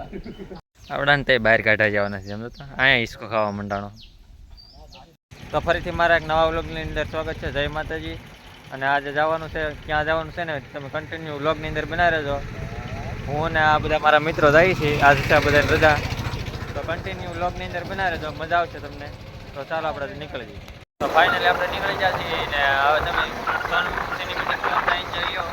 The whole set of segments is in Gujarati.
આવડાને તે બહાર કાઢવા જવાના છે સમજો તો અહીંયા હિસકો ખાવા મંડાણો. તો ફરીથી મારા એક નવા વ્લોગની અંદર સ્વાગત છે. જય માતાજી. અને આજે જવાનું છે, ક્યાં જવાનું છે ને તમે કન્ટિન્યુ વ્લોગની અંદર બનાવી રહેજો. હું ને આ બધા મારા મિત્રો જાય છે, આજે છે બધા રજા. તો કન્ટિન્યુ વ્લોગની અંદર બનાવી રહેજો, મજા આવશે તમને. તો ચાલો આપણે નીકળી જઈએ. તો ફાઇનલી આપણે નીકળી ગયા છીએ ને હવે તમે સિનેમેટિક ફિલ્મ જોઈ લો.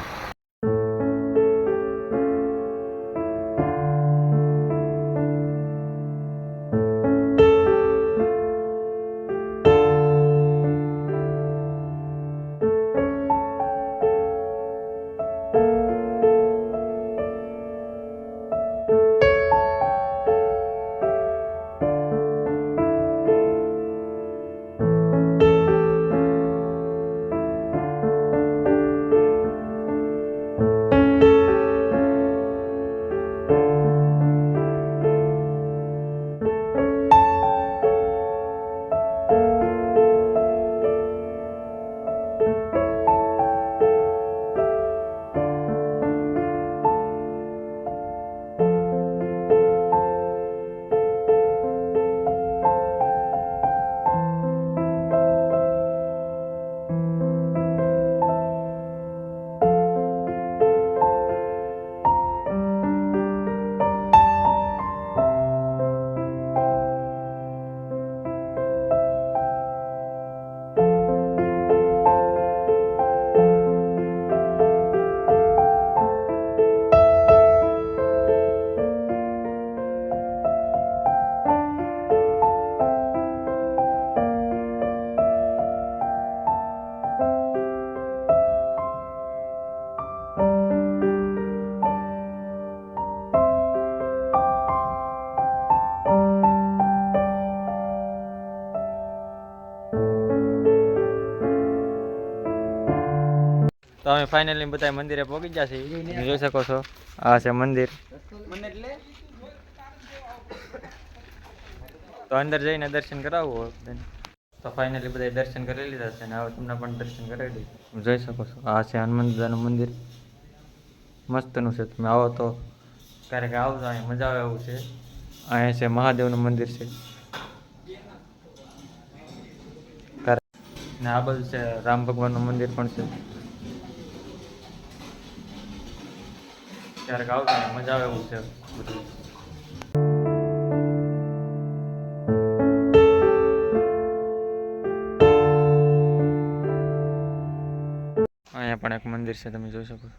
તો અમે ફાઇનલી બધા મંદિરે પહોંચી ગયા છીએ. જોઈ શકો છો આ છે મંદિર. તો અંદર જઈને દર્શન કરાવવું. તો ફાઇનલી બધા દર્શન કરી લીધા છે ને હવે તમને પણ દર્શન કરાવી દઈશ. જોઈ શકો છો આ છે હનુમાન દાદાનું મંદિર. મસ્તનું છે, તમે આવો તો ક્યારેક આવજો, અહીંયા મજા આવે એવું છે. અહીંયા છે મહાદેવનું મંદિર છે ને આ બધું છે રામ ભગવાનનું મંદિર પણ છે. ક્યારેક આવજો, મજા આવે એવું છે બધું. અહીંયા પણ એક મંદિર છે, તમે જોઈ શકો છો.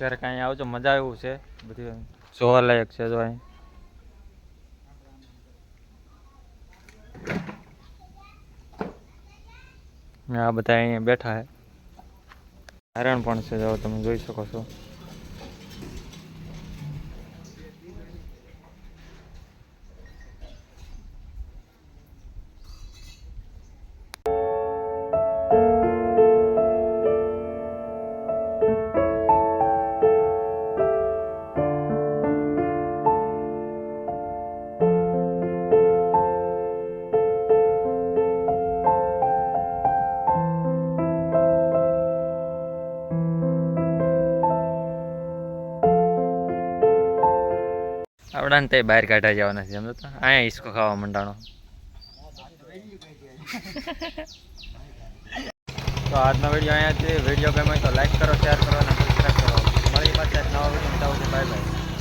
ક્યારેક અહીંયા આવજો, મજા એવું છે, બધું જોવાલાયક છે. જો અહીં આ બધા અહીંયા બેઠા છે. હરણ પણ છે, જો તમે જોઈ શકો છો. આવડાને તે બહાર કાઢવા જવાના છે સમજો તો અહીંયા હિસકો ખાવા મંડાણો. તો આજનો વિડીયો અહીંયા છે. વિડીયો ગમે તો લાઈક કરો, શેર કરો અને સબસ્ક્રાઈબ કરો. મળી પાછા નવા વિડીયો. Bye bye.